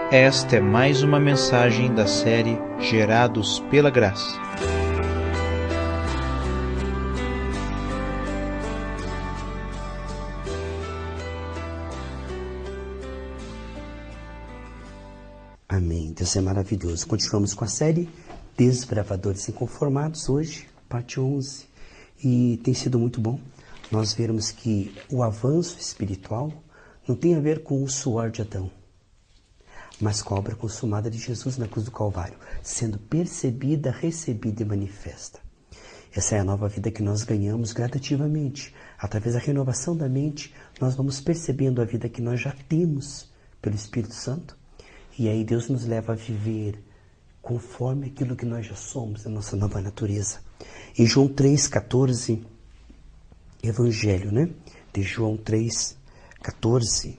Esta é mais uma mensagem da série Gerados pela Graça. Amém. Deus é maravilhoso. Continuamos com a série Desbravadores Inconformados, hoje, parte 11. E tem sido muito bom nós vermos que o avanço espiritual não tem a ver com o suor de Adão, mas com a obra consumada de Jesus na cruz do Calvário, sendo percebida, recebida e manifesta. Essa é a nova vida que nós ganhamos gradativamente. Através da renovação da mente, nós vamos percebendo a vida que nós já temos pelo Espírito Santo. E aí Deus nos leva a viver conforme aquilo que nós já somos, a nossa nova natureza. Em João 3,14, Evangelho, né? De João 3,14.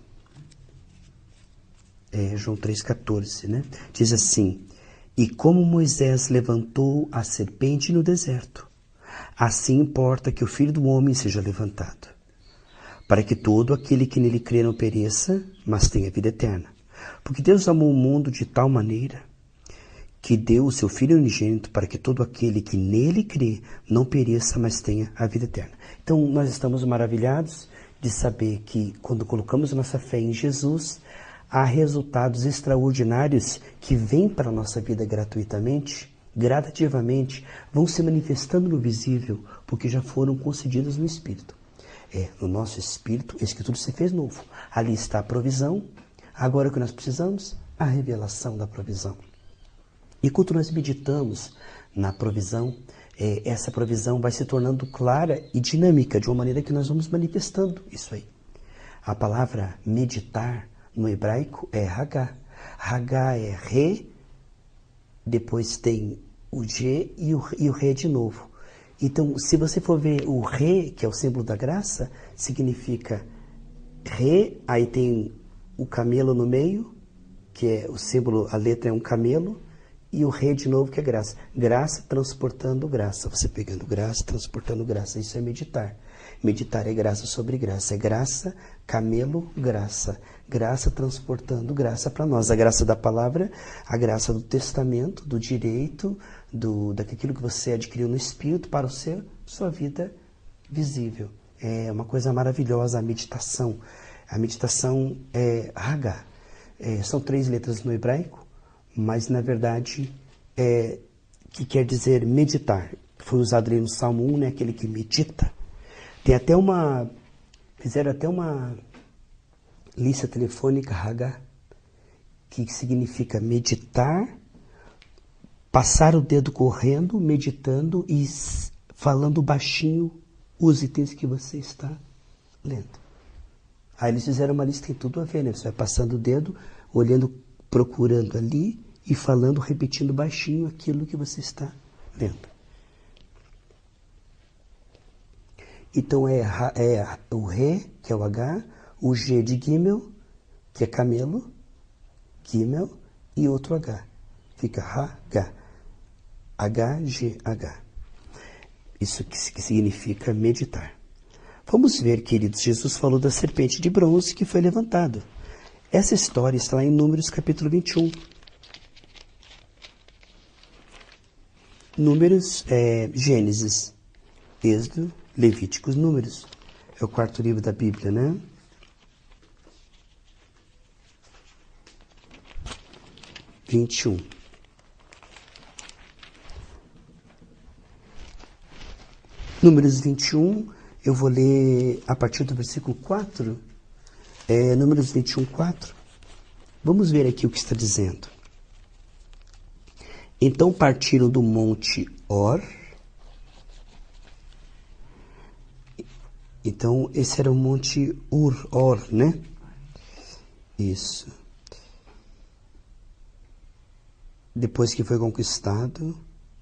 João 3,14, né? Diz assim: E como Moisés levantou a serpente no deserto, assim importa que o Filho do Homem seja levantado, para que todo aquele que nele crê não pereça, mas tenha vida eterna. Porque Deus amou o mundo de tal maneira que deu o seu Filho unigênito para que todo aquele que nele crê não pereça, mas tenha a vida eterna. Então, nós estamos maravilhados de saber que quando colocamos nossa fé em Jesus, há resultados extraordinários que vêm para a nossa vida gratuitamente, gradativamente, vão se manifestando no visível, porque já foram concedidos no Espírito. No nosso Espírito, esse que tudo se fez novo. Ali está a provisão. Agora o que nós precisamos? A revelação da provisão. E quando nós meditamos na provisão, essa provisão vai se tornando clara e dinâmica, de uma maneira que nós vamos manifestando isso aí. A palavra meditar no hebraico é Hagá. Hagá é Re, depois tem o G e o Re de novo. Então, se você for ver o Re, que é o símbolo da graça, significa Re, aí tem o camelo no meio, que é o símbolo, a letra é um camelo, e o Re de novo, que é graça. Graça transportando graça. Você pegando graça, transportando graça. Isso é meditar. Meditar é graça sobre graça. É graça, camelo, graça. Graça transportando graça para nós. A graça da palavra, a graça do testamento, do direito, daquilo que você adquiriu no Espírito para sua vida visível. É uma coisa maravilhosa a meditação. A meditação é Hagá. São 3 letras no hebraico, mas na verdade que quer dizer meditar. Foi usado ali no Salmo 1, né? Aquele que medita. Tem até fizeram até uma lista telefônica, Hagá, que significa meditar, passar o dedo correndo, meditando e falando baixinho os itens que você está lendo. Aí eles fizeram uma lista, tem tudo a ver, né? Você vai passando o dedo, olhando, procurando ali e falando, repetindo baixinho aquilo que você está lendo. Então é o Re, que é o H, o G de Gimel, que é camelo, Gimel, e outro H. Fica H, H-G-H. Isso que significa meditar. Vamos ver, queridos, Jesus falou da serpente de bronze que foi levantada. Essa história está lá em Números capítulo 21. Números, Gênesis, Êxodo, Levíticos, Números. É o 4º livro da Bíblia, né? Números 21, eu vou ler a partir do versículo 4. Números 21, 4. Vamos ver aqui o que está dizendo. Então partiram do monte Or. Então esse era o monte Or, né? Isso. Depois que foi conquistado,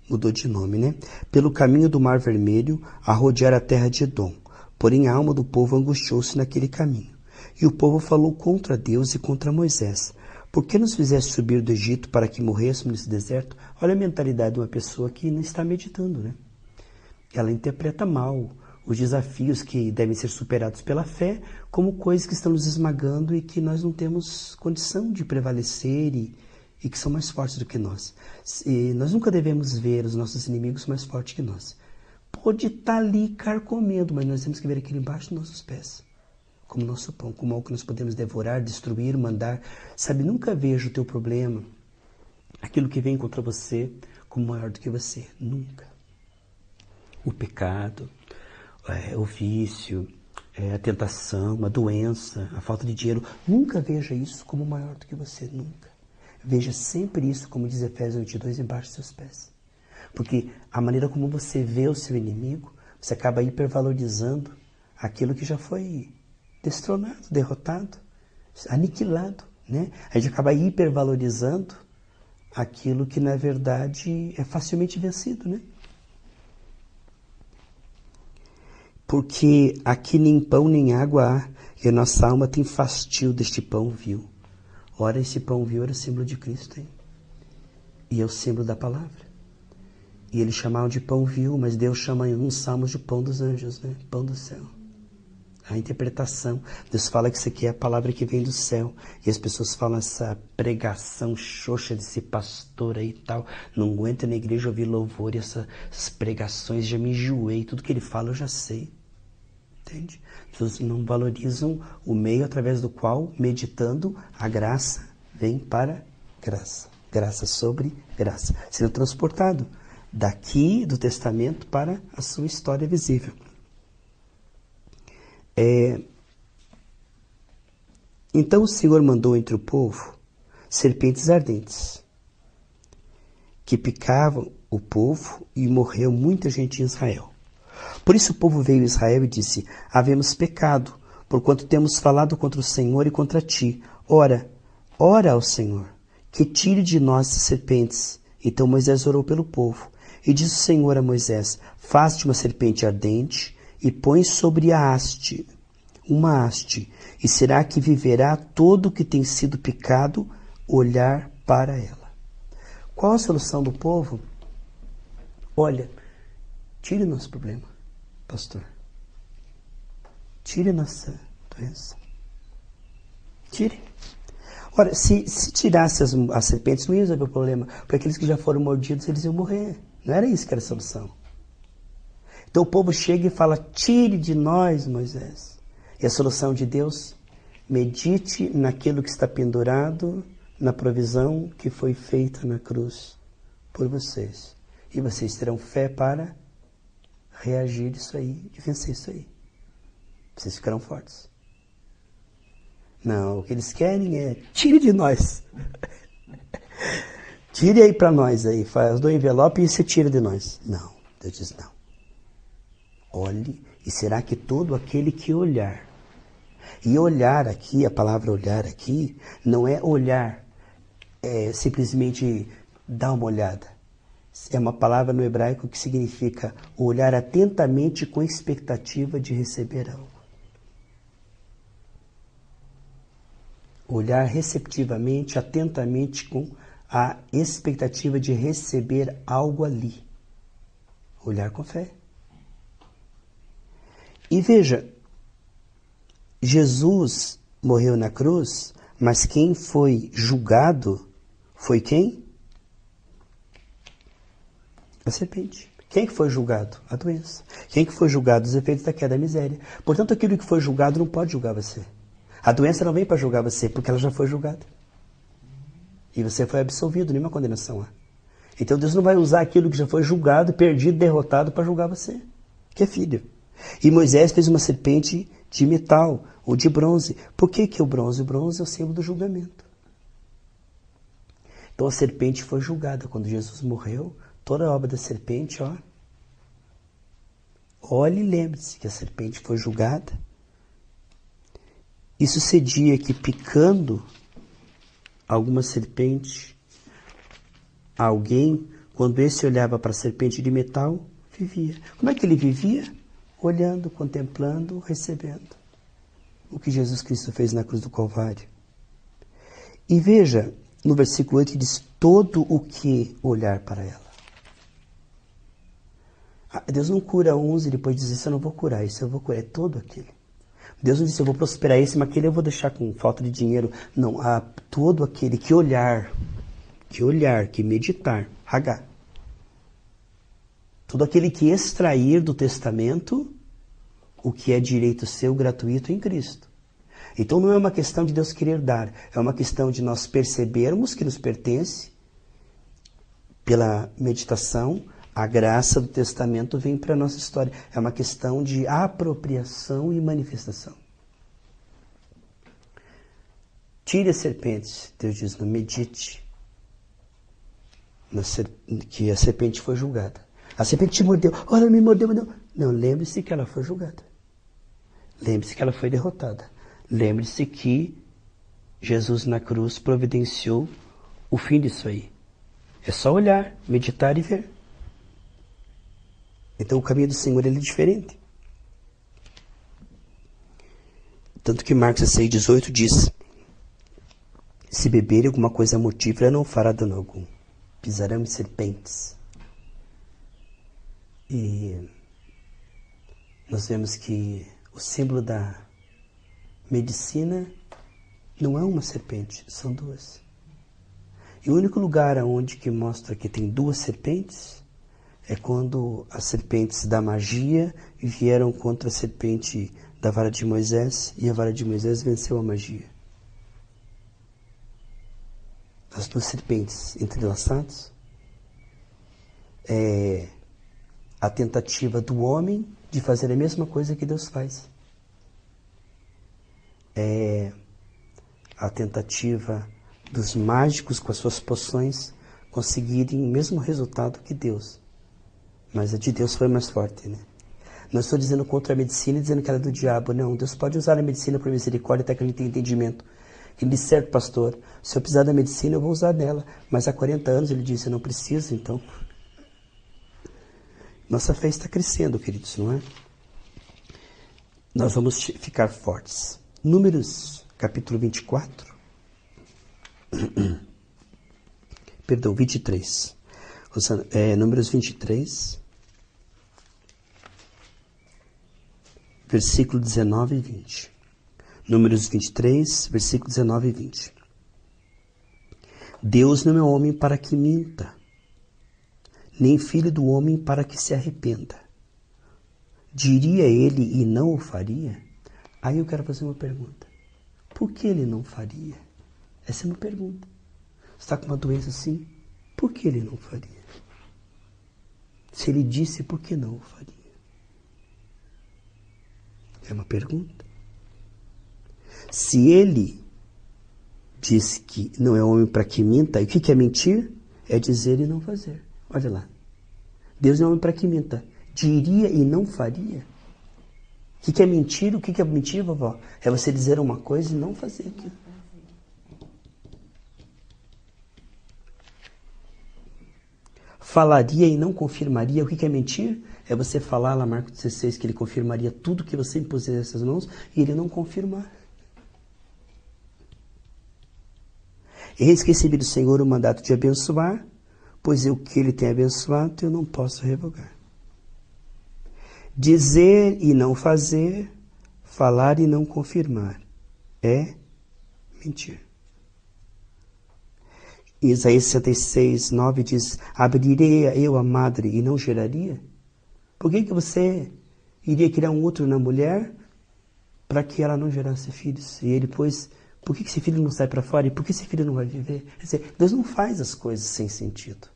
mudou de nome, né? Pelo caminho do Mar Vermelho, a rodear a terra de Edom. Porém a alma do povo angustiou-se naquele caminho. E o povo falou contra Deus e contra Moisés. Por que nos fizeste subir do Egito para que morrêssemos nesse deserto? Olha a mentalidade de uma pessoa que não está meditando, né? Ela interpreta mal os desafios que devem ser superados pela fé, como coisas que estão nos esmagando e que nós não temos condição de prevalecer e que são mais fortes do que nós. E nós nunca devemos ver os nossos inimigos mais fortes que nós. Pode estar ali carcomendo, mas nós temos que ver aquilo embaixo dos nossos pés, como nosso pão, como algo que nós podemos devorar, destruir, mandar. Sabe, nunca veja o teu problema, aquilo que vem contra você, como maior do que você. Nunca. O pecado, o vício, a tentação, a doença, a falta de dinheiro. Nunca veja isso como maior do que você, nunca. Veja sempre isso, como diz Efésios 22, embaixo dos seus pés. Porque a maneira como você vê o seu inimigo, você acaba hipervalorizando aquilo que já foi destronado, derrotado, aniquilado, né? A gente acaba hipervalorizando aquilo que, na verdade, é facilmente vencido, né? Porque aqui nem pão nem água há, e a nossa alma tem fastio deste pão vil. Ora, esse pão vil era o símbolo de Cristo, hein? E é o símbolo da palavra. E eles chamavam de pão vil, mas Deus chama em alguns salmos de pão dos anjos, né? Pão do céu. A interpretação. Deus fala que isso aqui é a palavra que vem do céu. E as pessoas falam essa pregação xoxa desse pastor aí e tal. Não aguento na igreja ouvir louvor e essas pregações. Já me enjoei. Tudo que ele fala eu já sei. Entende? As pessoas não valorizam o meio através do qual, meditando, a graça vem para graça. Graça sobre graça. Sendo transportado daqui do testamento para a sua história visível. Então o Senhor mandou entre o povo serpentes ardentes, que picavam o povo, e morreu muita gente em Israel. Por isso o povo veio a Israel e disse: havemos pecado, porquanto temos falado contra o Senhor e contra ti. Ora ao Senhor, que tire de nós as serpentes. Então Moisés orou pelo povo. E disse o Senhor a Moisés: faz-te uma serpente ardente e põe sobre a haste, uma haste, e será que viverá todo o que tem sido picado olhar para ela. Qual a solução do povo? Olha, tire o nosso problema, pastor. Tire a nossa doença. Tire. Ora, se tirasse as serpentes, não ia resolver o problema, porque aqueles que já foram mordidos, eles iam morrer. Não era isso que era a solução. Então o povo chega e fala: tire de nós, Moisés. E a solução de Deus: medite naquilo que está pendurado, na provisão que foi feita na cruz por vocês. E vocês terão fé para reagir isso aí e vencer isso aí. Vocês ficarão fortes. Não, o que eles querem é: tire de nós. Tire aí para nós aí, faz do envelope e você tira de nós. Não, Deus diz não. Olhe, e será que todo aquele que olhar, e olhar aqui, a palavra olhar aqui, não é olhar, simplesmente dar uma olhada. É uma palavra no hebraico que significa olhar atentamente com expectativa de receber algo. Olhar receptivamente, atentamente com a expectativa de receber algo ali. Olhar com fé. E veja, Jesus morreu na cruz, mas quem foi julgado foi quem? A serpente. Quem que foi julgado? A doença. Quem que foi julgado? Os efeitos da queda, a miséria. Portanto, aquilo que foi julgado não pode julgar você. A doença não vem para julgar você, porque ela já foi julgada. E você foi absolvido, nenhuma condenação há. Então Deus não vai usar aquilo que já foi julgado, perdido, derrotado para julgar você, que é filho. E Moisés fez uma serpente de metal ou de bronze. Por que o bronze? O bronze é o símbolo do julgamento. Então a serpente foi julgada. Quando Jesus morreu, toda a obra da serpente, olhe e lembre-se que a serpente foi julgada. E sucedia que, picando alguma serpente, alguém, quando esse olhava para a serpente de metal, vivia. Como é que ele vivia? Olhando, contemplando, recebendo. O que Jesus Cristo fez na cruz do Calvário. E veja, no versículo 8 diz: todo o que olhar para ela. Deus não cura uns e depois diz, isso eu não vou curar, isso eu vou curar. É todo aquele. Deus não disse, eu vou prosperar esse, mas aquele eu vou deixar com falta de dinheiro. Não, todo aquele que olhar, que meditar, Hagá. Todo aquele que extrair do testamento o que é direito seu gratuito em Cristo. Então não é uma questão de Deus querer dar, é uma questão de nós percebermos que nos pertence, pela meditação, a graça do testamento vem para a nossa história. É uma questão de apropriação e manifestação. Tire as serpentes, Deus diz, não medite que a serpente foi julgada. A serpente te mordeu, olha, me mordeu, não. Não, lembre-se que ela foi julgada. Lembre-se que ela foi derrotada. Lembre-se que Jesus na cruz providenciou o fim disso aí. É só olhar, meditar e ver. Então o caminho do Senhor ele é diferente. Tanto que Marcos 6,18 diz, se beberem alguma coisa mortífera não fará dano algum. Pisarão em serpentes. E nós vemos que o símbolo da medicina não é uma serpente, são duas. E o único lugar onde que mostra que tem duas serpentes é quando as serpentes da magia vieram contra a serpente da vara de Moisés e a vara de Moisés venceu a magia. As duas serpentes entrelaçadas é a tentativa do homem de fazer a mesma coisa que Deus faz. É a tentativa dos mágicos com as suas poções conseguirem o mesmo resultado que Deus. Mas a de Deus foi mais forte, né? Não estou dizendo contra a medicina e dizendo que ela é do diabo, não. Deus pode usar a medicina por misericórdia até que ele tenha entendimento. Ele disse, certo, pastor, se eu precisar da medicina eu vou usar dela. Mas há 40 anos ele disse, eu não preciso, então. Nossa fé está crescendo, queridos, não é? Nós vamos ficar fortes. Números, capítulo 24. Perdão, 23. Números 23, versículo 19 e 20. Números 23, versículo 19 e 20. Deus não é homem para que minta, nem filho do homem para que se arrependa. Diria ele e não o faria? Aí eu quero fazer uma pergunta. Por que ele não faria? Essa é uma pergunta. Você está com uma doença assim? Por que ele não faria? Se ele disse, por que não o faria? É uma pergunta. Se ele disse que não é homem para que minta, e o que é mentir? É dizer e não fazer. Olha lá. Deus não é homem para que minta. Diria e não faria. O que é mentir? O que é mentir, vovó? É você dizer uma coisa e não fazer aquilo. Falaria e não confirmaria. O que é mentir? É você falar lá, Marcos 16, que ele confirmaria tudo que você impusesse nessas mãos e ele não confirmar. Eis que recebi do Senhor o mandato de abençoar, pois o que ele tem abençoado eu não posso revogar. Dizer e não fazer, falar e não confirmar, é mentir. Isaías 66, 9 diz, abriria eu a madre e não geraria? Por que você iria criar um outro na mulher para que ela não gerasse filhos? E ele, pois, por que esse filho não sai para fora? E por que esse filho não vai viver? Quer dizer, Deus não faz as coisas sem sentido.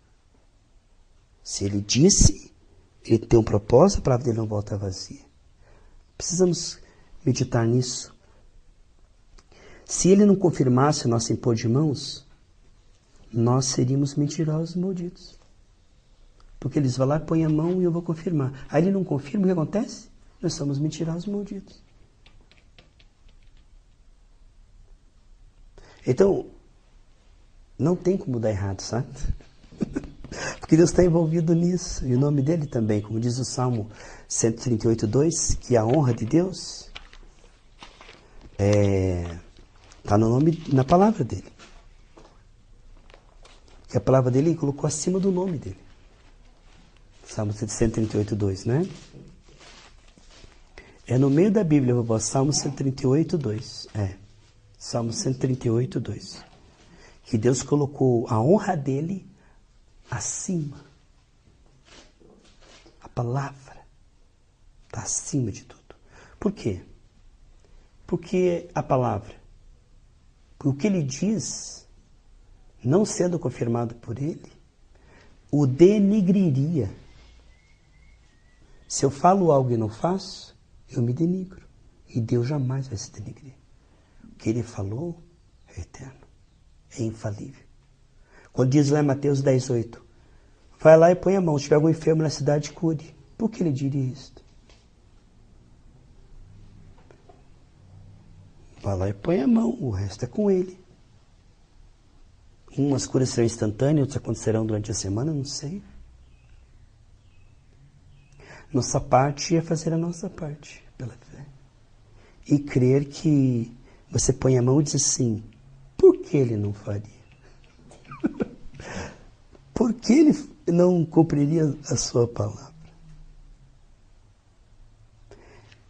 Se ele disse, ele tem um propósito, a palavra dele não volta vazia. Precisamos meditar nisso. Se ele não confirmasse o nosso impor de mãos, nós seríamos mentirosos malditos. Porque eles vão lá, põem a mão e eu vou confirmar. Aí ele não confirma, o que acontece? Nós somos mentirosos malditos. Então, não tem como dar errado, sabe? Porque Deus está envolvido nisso. E o nome dele também, como diz o Salmo 138, 2, que a honra de Deus está no nome, na palavra dele. Que a palavra dele ele colocou acima do nome dele. Salmo 138, 2, né? É no meio da Bíblia, vovó. Salmo 138, 2. Salmo 138, 2. Que Deus colocou a honra dele acima. A palavra está acima de tudo. Por quê? Porque a palavra, o que ele diz, não sendo confirmado por ele, o denigriria. Se eu falo algo e não faço, eu me denigro. E Deus jamais vai se denigrir. O que ele falou é eterno, é infalível. Quando diz lá em Mateus 10, 8, vai lá e põe a mão, se tiver algum enfermo na cidade, cure. Por que ele diria isto? Vai lá e põe a mão, o resto é com ele. Umas curas serão instantâneas, outras acontecerão durante a semana, não sei. Nossa parte é fazer a nossa parte, pela fé. E crer que você põe a mão e diz assim, por que ele não faria? Por que ele não cumpriria a sua palavra?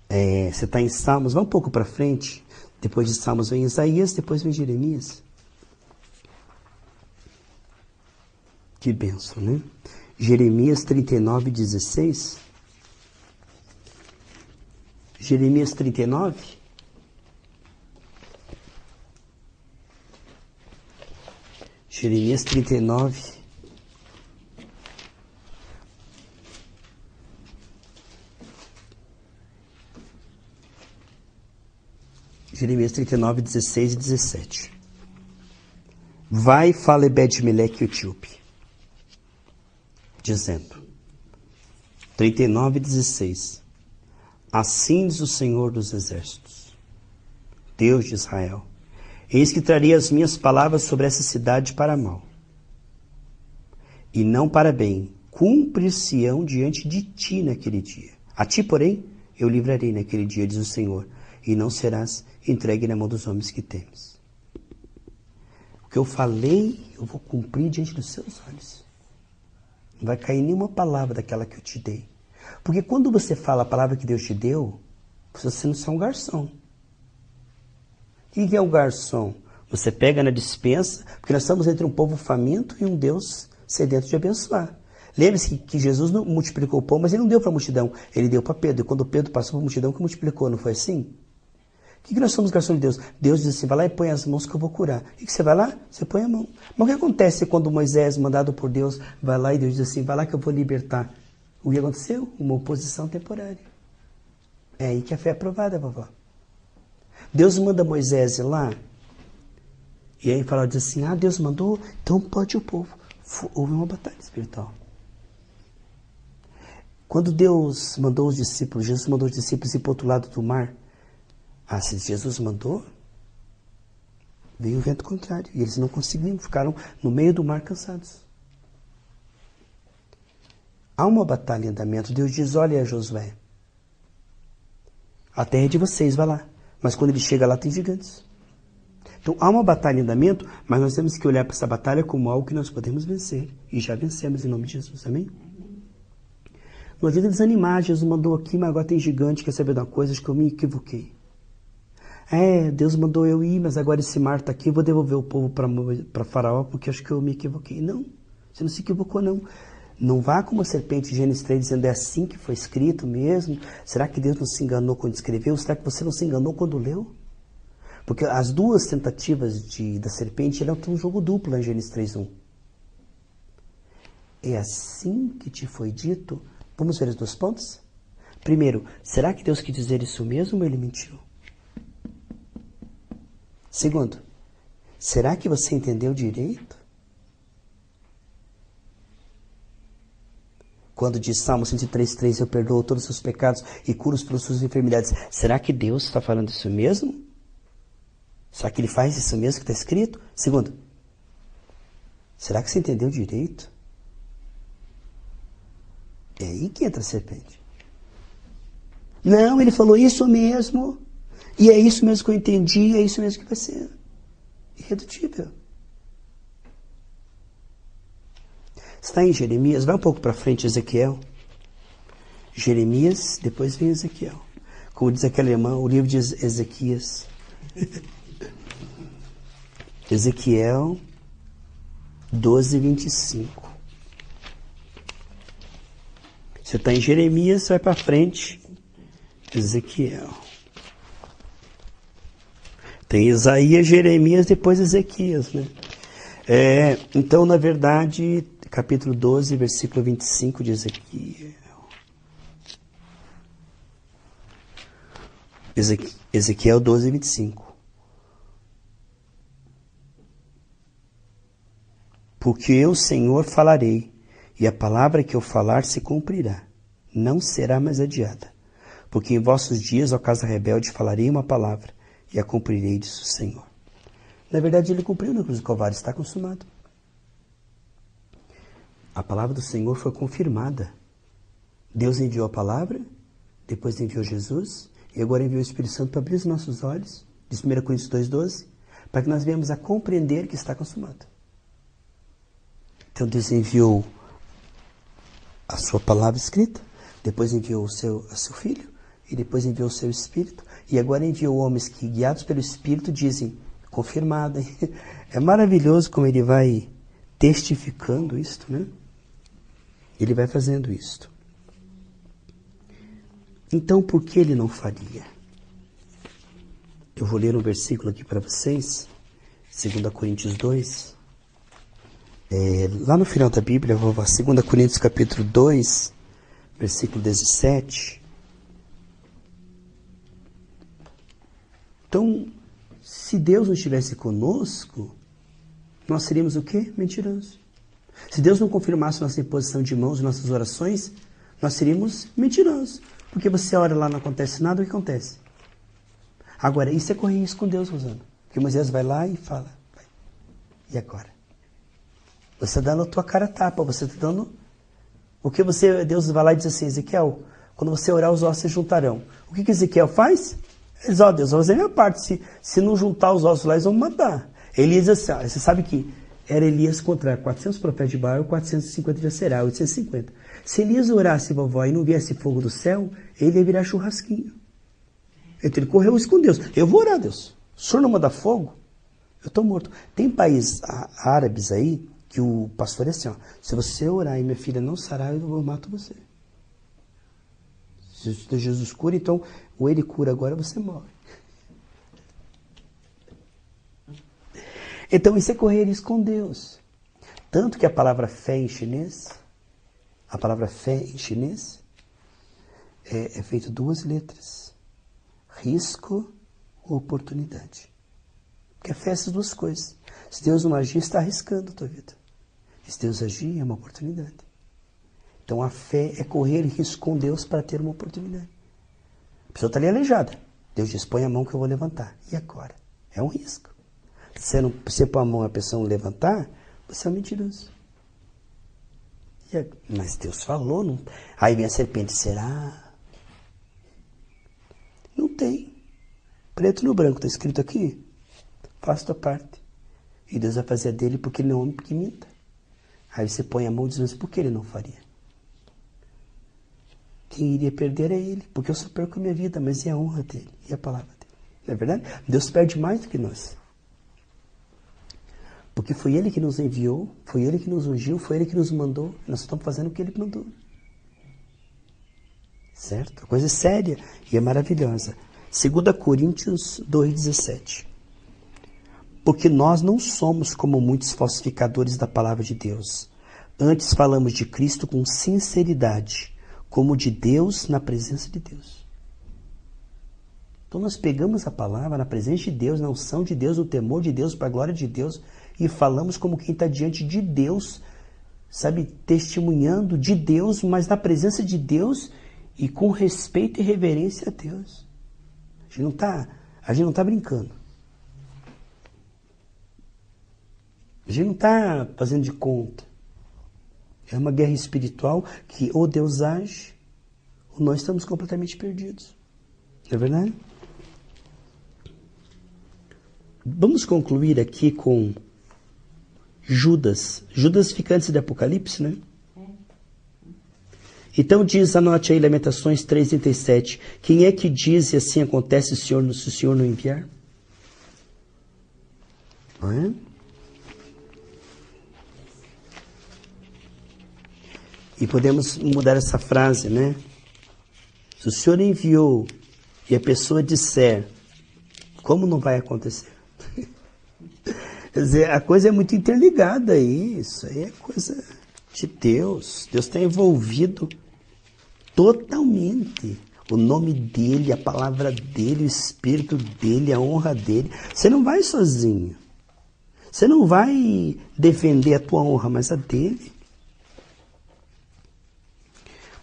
Você está em Salmos, vai um pouco para frente. Depois de Salmos vem Isaías, depois vem Jeremias. Que bênção, né? Jeremias 39, 16. Jeremias 39. Jeremias 39. Jeremias 39, 16 e 17. Vai, fala Ebed-Meleque, o etíope, dizendo, 39, 16. Assim diz o Senhor dos Exércitos, Deus de Israel, eis que trarei as minhas palavras sobre essa cidade para mal, e não para bem, cumprir-se-ão diante de ti naquele dia. A ti, porém, eu livrarei naquele dia, diz o Senhor, e não serás entregue na mão dos homens que temes. O que eu falei, eu vou cumprir diante dos seus olhos. Não vai cair nenhuma palavra daquela que eu te dei. Porque quando você fala a palavra que Deus te deu, você não é um garçom. O que é um garçom? Você pega na despensa, porque nós estamos entre um povo faminto e um Deus sedento de abençoar. Lembre-se que Jesus não multiplicou o pão, mas ele não deu para a multidão, ele deu para Pedro. E quando Pedro passou para a multidão, que multiplicou, não foi assim? O que nós somos garçom de Deus? Deus diz assim, vai lá e põe as mãos que eu vou curar. E que você vai lá, você põe a mão. Mas o que acontece quando Moisés, mandado por Deus, vai lá e Deus diz assim, vai lá que eu vou libertar? O que aconteceu? Uma oposição temporária. É aí que a fé é aprovada, vovó. Deus manda Moisés ir lá, e aí fala, diz assim, Deus mandou, então pode o povo. Houve uma batalha espiritual. Quando Deus mandou os discípulos, Jesus mandou os discípulos ir para o outro lado do mar, se Jesus mandou, veio o vento contrário. E eles não conseguiram, ficaram no meio do mar cansados. Há uma batalha em andamento. Deus diz, olha Josué, a terra é de vocês, vai lá. Mas quando ele chega lá tem gigantes. Então há uma batalha em andamento, mas nós temos que olhar para essa batalha como algo que nós podemos vencer. E já vencemos em nome de Jesus, amém? Não adianta desanimar, Jesus mandou aqui, mas agora tem gigante, quer saber de uma coisa? Acho que eu me equivoquei. Deus mandou eu ir, mas agora esse mar está aqui, eu vou devolver o povo para Faraó, porque acho que eu me equivoquei. Não, você não se equivocou, não. Não vá como a serpente de Gênesis 3 dizendo, é assim que foi escrito mesmo? Será que Deus não se enganou quando escreveu? Será que você não se enganou quando leu? Porque as duas tentativas da serpente, ela tem um jogo duplo em Gênesis 3:1. É assim que te foi dito? Vamos ver os dois pontos? Primeiro, será que Deus quis dizer isso mesmo ou ele mentiu? Segundo, será que você entendeu direito? Quando diz Salmo 103:3, eu perdoo todos os seus pecados e curo pelas suas enfermidades. Será que Deus está falando isso mesmo? Será que ele faz isso mesmo que está escrito? Segundo, será que você entendeu direito? É aí que entra a serpente. Não, ele falou isso mesmo. E é isso mesmo que eu entendi, é isso mesmo que vai ser. Irredutível. Está em Jeremias, vai um pouco para frente, Ezequiel. Jeremias, depois vem Ezequiel. Como diz aquele alemão, o livro de Ezequias. Ezequiel 12:25. Você está em Jeremias, vai para frente. Ezequiel. Tem Isaías, Jeremias, depois Ezequias, né? Então, na verdade, capítulo 12, versículo 25 de Ezequiel. Ezequiel 12:25. Porque eu, Senhor, falarei, e a palavra que eu falar se cumprirá, não será mais adiada. Porque em vossos dias, ó casa rebelde, falarei uma palavra, e a cumprirei, diz o Senhor. Na verdade, ele cumpriu na cruz do Calvário, está consumado. A palavra do Senhor foi confirmada. Deus enviou a palavra, depois enviou Jesus, e agora enviou o Espírito Santo para abrir os nossos olhos, diz 1 Coríntios 2:12, para que nós venhamos a compreender que está consumado. Então Deus enviou a sua palavra escrita, depois enviou a seu Filho, e depois enviou o seu Espírito, e agora enviou homens que, guiados pelo Espírito, dizem, confirmado. É maravilhoso como ele vai testificando isto, né? Ele vai fazendo isto. Então, por que ele não faria? Eu vou ler um versículo aqui para vocês, 2 Coríntios 2. Lá no final da Bíblia, eu vou para 2 Coríntios capítulo 2, versículo 17. Então, se Deus não estivesse conosco, nós seríamos o quê? Mentirosos. Se Deus não confirmasse nossa imposição de mãos, nossas orações, nós seríamos mentirosos. Porque você ora lá, não acontece nada, o que acontece? Agora, isso é correr isso com Deus, Rosana. Porque Moisés vai lá e fala, vai. E agora? Você está dando a tua cara a tapa, você está dando... Porque Deus vai lá e diz assim, Ezequiel, quando você orar, os ossos se juntarão. O que Ezequiel faz? Ele diz, Deus, vou fazer a minha parte. Se não juntar os ossos lá, eles vão me matar. Elias diz assim, você sabe que era Elias contra 400 profetas de Baal, 450 de Aserá, 850. Se Elias orasse, vovó, e não viesse fogo do céu, ele ia virar churrasquinho. Então ele correu isso com Deus. Eu vou orar, Deus. O senhor não manda fogo? Eu estou morto. Tem países árabes aí que o pastor é assim, ó, se você orar e minha filha não sarar, eu mato você. Se Jesus cura, então, ou ele cura agora, você morre. Então isso é correr isso com Deus. Tanto que a palavra fé em chinês, é feito 2 letras. Risco ou oportunidade. Porque a fé é essas 2 coisas. Se Deus não agir, está arriscando a tua vida. Se Deus agir, é uma oportunidade. Então a fé é correr risco com Deus para ter uma oportunidade. A pessoa está ali aleijada. Deus diz, põe a mão que eu vou levantar. E agora? É um risco. Se você pôr a mão e a pessoa não levantar, você é um mentiroso. Mas Deus falou. Não... Aí vem a serpente, será? Não tem. Preto no branco, está escrito aqui. Faça a tua parte. E Deus vai fazer a dele porque ele não é homem que minta. Aí você põe a mão e diz, mas por que ele não faria? Quem iria perder é ele, porque eu só perco a minha vida, mas e a honra dele? E a palavra dele? Não é verdade? Deus perde mais do que nós. Porque foi ele que nos enviou, foi ele que nos ungiu, foi ele que nos mandou. Nós estamos fazendo o que ele mandou. Certo? A coisa é séria e é maravilhosa. 2 Coríntios 2,17. Porque nós não somos como muitos falsificadores da palavra de Deus. Antes falamos de Cristo com sinceridade, como de Deus na presença de Deus. Então nós pegamos a palavra na presença de Deus, na unção de Deus, no temor de Deus, para a glória de Deus, e falamos como quem está diante de Deus, sabe, testemunhando de Deus, mas na presença de Deus e com respeito e reverência a Deus. A gente não está brincando. A gente não está fazendo de conta. É uma guerra espiritual que ou Deus age, ou nós estamos completamente perdidos. Não é verdade? Vamos concluir aqui com Judas. Judas fica antes de Apocalipse, né? Então diz, anote aí, Lamentações 3:37. Quem é que diz e assim acontece se o Senhor não enviar? Não é? E podemos mudar essa frase, né? Se o Senhor enviou e a pessoa disser, como não vai acontecer? Quer dizer, a coisa é muito interligada aí. Isso aí é coisa de Deus. Deus está envolvido totalmente. O nome dele, a palavra dele, o espírito dele, a honra dele. Você não vai sozinho. Você não vai defender a tua honra, mas a dele.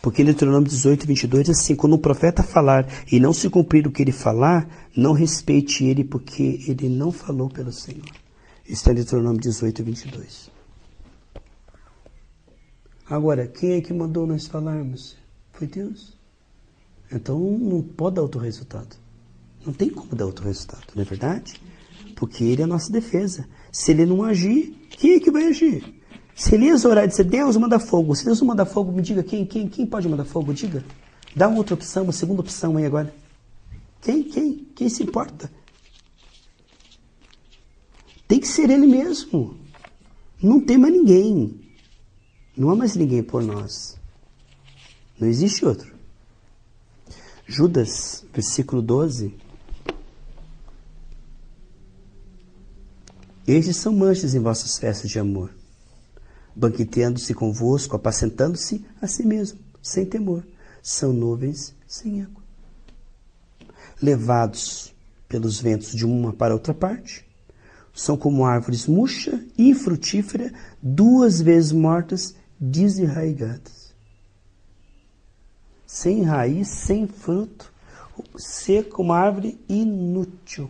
Porque em Deuteronômio 18:22 diz assim, quando o profeta falar e não se cumprir o que ele falar, não respeite ele, porque ele não falou pelo Senhor. Isso está em Deuteronômio 18:22. Agora, quem é que mandou nós falarmos? Foi Deus. Então não pode dar outro resultado. Não tem como dar outro resultado, não é verdade? Porque ele é a nossa defesa. Se ele não agir, quem é que vai agir? Se Elias orar e dizer, Deus manda fogo. Se Deus não manda fogo, me diga quem pode mandar fogo, diga. Dá uma outra opção, uma segunda opção aí agora. Quem se importa? Tem que ser ele mesmo. Não tem mais ninguém. Não há mais ninguém por nós. Não existe outro. Judas, versículo 12. Estes são manchas em vossas festas de amor, banqueteando-se convosco, apacentando-se a si mesmo, sem temor. São nuvens sem água, levados pelos ventos de uma para outra parte. São como árvores murcha e infrutífera, 2 vezes mortas, desarraigadas. Sem raiz, sem fruto, seca, uma árvore inútil.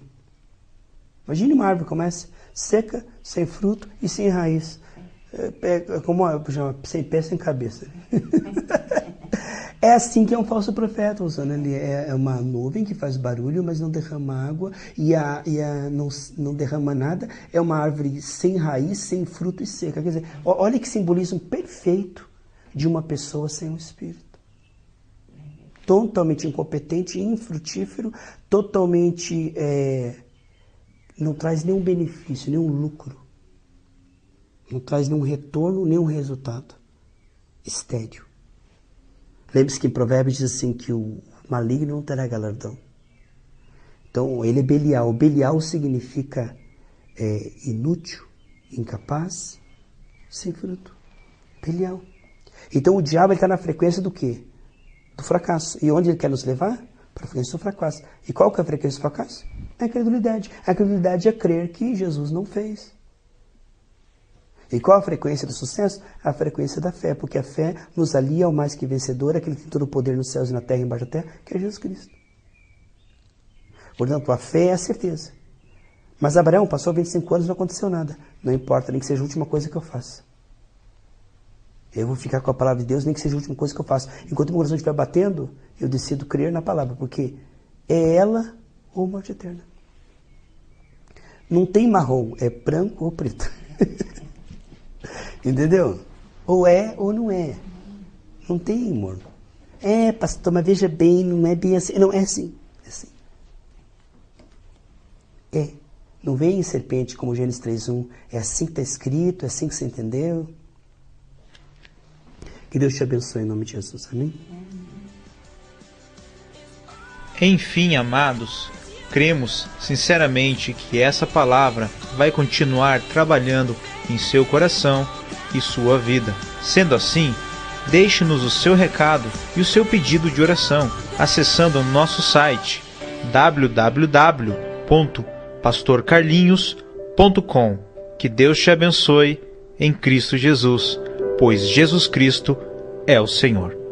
Imagine uma árvore como essa, seca, sem fruto e sem raiz. Como sem pé, sem cabeça. É assim que é um falso profeta, usando ele é uma nuvem que faz barulho, mas não derrama água e não derrama nada. É uma árvore sem raiz, sem fruto e seca. Quer dizer, olha que simbolismo perfeito de uma pessoa sem um espírito. Totalmente incompetente, infrutífero, totalmente não traz nenhum benefício, nenhum lucro. Não traz nenhum retorno, nenhum resultado. Estéril. Lembre-se que em Provérbios diz assim que o maligno não terá galardão. Então, ele é Belial. Belial significa inútil, incapaz, sem fruto. Belial. Então, o diabo está na frequência do quê? Do fracasso. E onde ele quer nos levar? Para a frequência do fracasso. E qual que é a frequência do fracasso? É a credulidade. A credulidade é crer que Jesus não fez. E qual a frequência do sucesso? A frequência da fé, porque a fé nos alia ao mais que vencedor, aquele que tem todo o poder nos céus e na terra e embaixo da terra, que é Jesus Cristo. Portanto, a fé é a certeza. Mas Abraão passou 25 anos e não aconteceu nada. Não importa, nem que seja a última coisa que eu faça. Eu vou ficar com a palavra de Deus, nem que seja a última coisa que eu faço. Enquanto o meu coração estiver batendo, eu decido crer na palavra, porque é ela ou morte eterna. Não tem marrom, é branco ou preto. Entendeu? Ou é ou não é. Não tem, amor. Pastor, mas veja bem, não é bem assim. Não, é assim. É assim. Não vem em serpente como Gênesis 3:1. É assim que está escrito, é assim que você entendeu. Que Deus te abençoe em nome de Jesus. Amém? Enfim, amados, cremos sinceramente que essa palavra vai continuar trabalhando em seu coração e sua vida. Sendo assim, deixe-nos o seu recado e o seu pedido de oração acessando o nosso site www.pastorcarlinhos.com. Que Deus te abençoe em Cristo Jesus, pois Jesus Cristo é o Senhor.